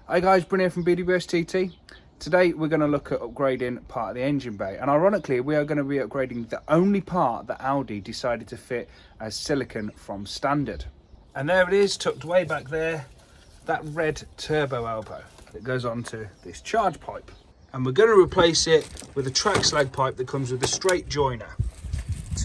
Hi guys, Bryn here from BWS TT. Today we're going to look at upgrading part of the engine bay, and ironically we are going to be upgrading the only part that Audi decided to fit as silicon from standard. And there it is, tucked way back there, that red turbo elbow that goes onto this charge pipe. And we're going to replace it with a track slag pipe that comes with a straight joiner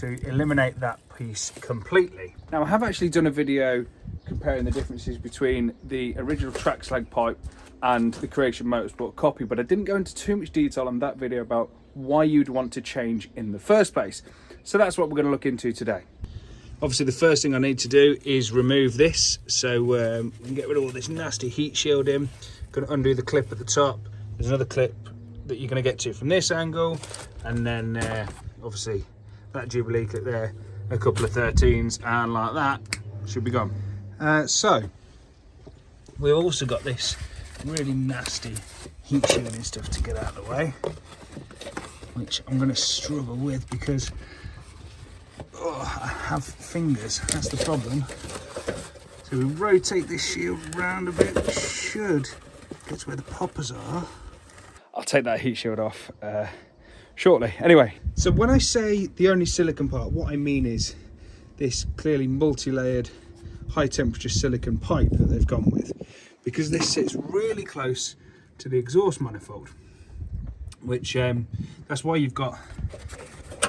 to eliminate that piece completely. Now I have actually done a video comparing the differences between the original track slag pipe and the Creation Motorsport copy, but I didn't go into too much detail on that video about why you'd want to change in the first place. So that's what we're going to look into today. Obviously the first thing I need to do is remove this, so we can get rid of all this nasty heat shielding. Going to undo the clip at the top. There's another clip that you're going to get to from this angle, and then obviously that Jubilee clip there, a couple of 13s, and like that should be gone. So we've also got this really nasty heat shielding stuff to get out of the way, which I'm going to struggle with because I have fingers, that's the problem. So we rotate this shield around a bit, should get to where the poppers are. I'll take that heat shield off shortly. Anyway, so when I say the only silicon part, what I mean is this clearly multi-layered high temperature silicon pipe that they've gone with, because this sits really close to the exhaust manifold, which that's why you've got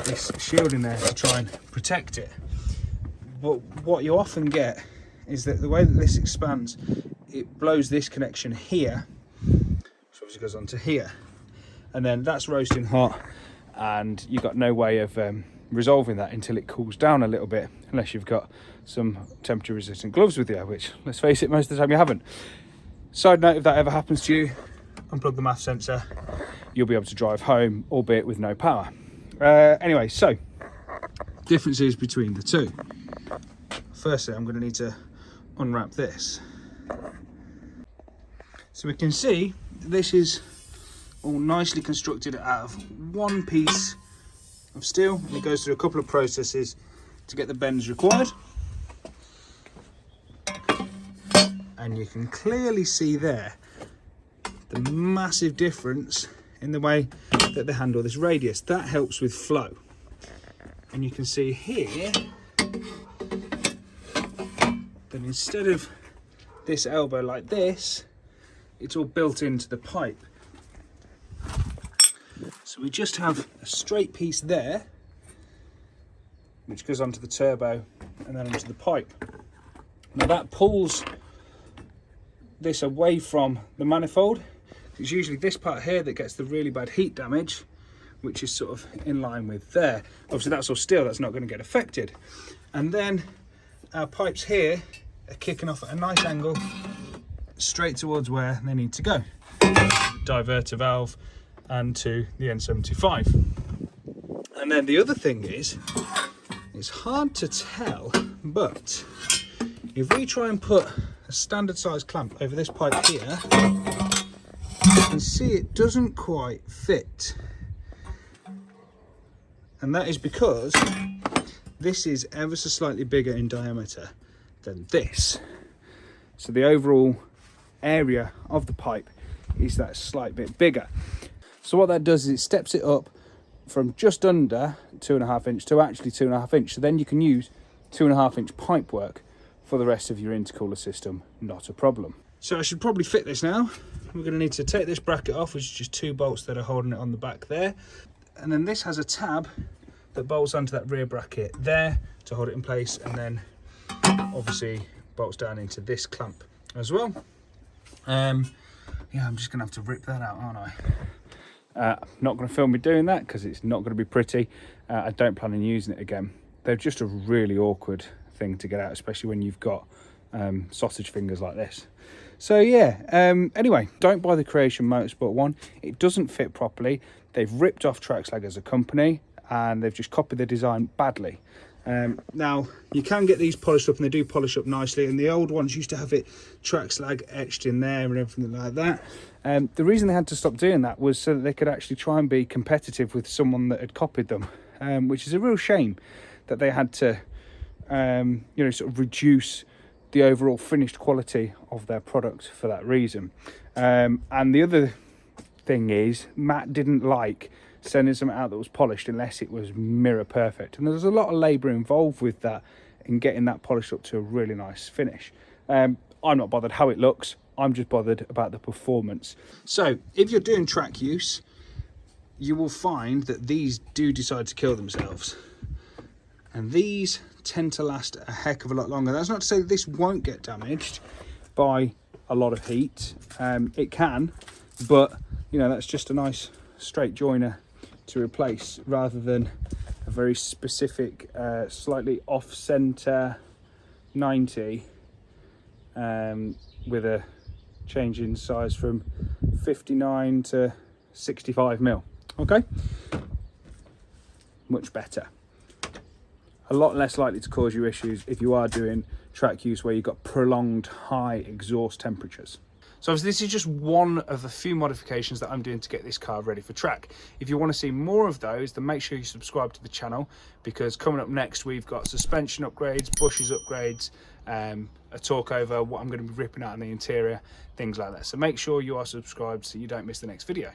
this shield in there to try and protect it. But what you often get is that the way that this expands, it blows this connection here, which obviously goes onto here, and then that's roasting hot, and you've got no way of resolving that until it cools down a little bit, unless you've got some temperature resistant gloves with you, which, let's face it, most of the time you haven't. Side note, if that ever happens to you, unplug the MAF sensor, you'll be able to drive home, albeit with no power. Anyway, so differences between the two. Firstly, I'm going to need to unwrap this. So we can see this is all nicely constructed out of one piece of steel, and it goes through a couple of processes to get the bends required. And you can clearly see there the massive difference in the way that they handle this radius. That helps with flow. And you can see here that instead of this elbow like this, it's all built into the pipe. So we just have a straight piece there, which goes onto the turbo and then onto the pipe. Now that pulls this away from the manifold. It's usually this part here that gets the really bad heat damage, which is sort of in line with there. Obviously that's all steel, that's not going to get affected. And then our pipes here are kicking off at a nice angle straight towards where they need to go. Diverter valve and to the N75. And then the other thing is, it's hard to tell, but if we try and put a standard size clamp over this pipe here, you can see it doesn't quite fit. And that is because this is ever so slightly bigger in diameter than this. So the overall area of the pipe is that slight bit bigger. So what that does is it steps it up from just under 2.5 inch to actually 2.5 inch. So then you can use 2.5 inch pipe work for the rest of your intercooler system, not a problem. So I should probably fit this now. We're going to need to take this bracket off, which is just 2 bolts that are holding it on the back there. And then this has a tab that bolts onto that rear bracket there to hold it in place, and then obviously bolts down into this clamp as well. Yeah, I'm just going to have to rip that out, aren't I? I'm not going to film me doing that because it's not going to be pretty. I don't plan on using it again. They're just a really awkward thing to get out, especially when you've got sausage fingers like this. So yeah, anyway, don't buy the Creation Motorsport one. It doesn't fit properly. They've ripped off Track Slag as a company, and they've just copied the design badly. Now you can get these polished up, and they do polish up nicely, and the old ones used to have it Track Slag etched in there and everything like that. The reason they had to stop doing that was so that they could actually try and be competitive with someone that had copied them, which is a real shame that they had to you know, sort of reduce the overall finished quality of their product for that reason. And the other thing is, Matt didn't like sending something out that was polished unless it was mirror perfect, and there's a lot of labour involved with that in getting that polished up to a really nice finish. I'm not bothered how it looks, I'm just bothered about the performance. So if you're doing track use, you will find that these do decide to kill themselves, and these tend to last a heck of a lot longer. That's not to say that this won't get damaged by a lot of heat. It can, but you know, that's just a nice straight joiner to replace, rather than a very specific slightly off center 90 with a change in size from 59 to 65 mil. Okay, much better, a lot less likely to cause you issues if you are doing track use where you've got prolonged high exhaust temperatures. So obviously this is just one of a few modifications that I'm doing to get this car ready for track. If you want to see more of those, then make sure you subscribe to the channel, because coming up next we've got suspension upgrades, bushes upgrades, a talk over what I'm going to be ripping out in the interior, things like that. So make sure you are subscribed so you don't miss the next video.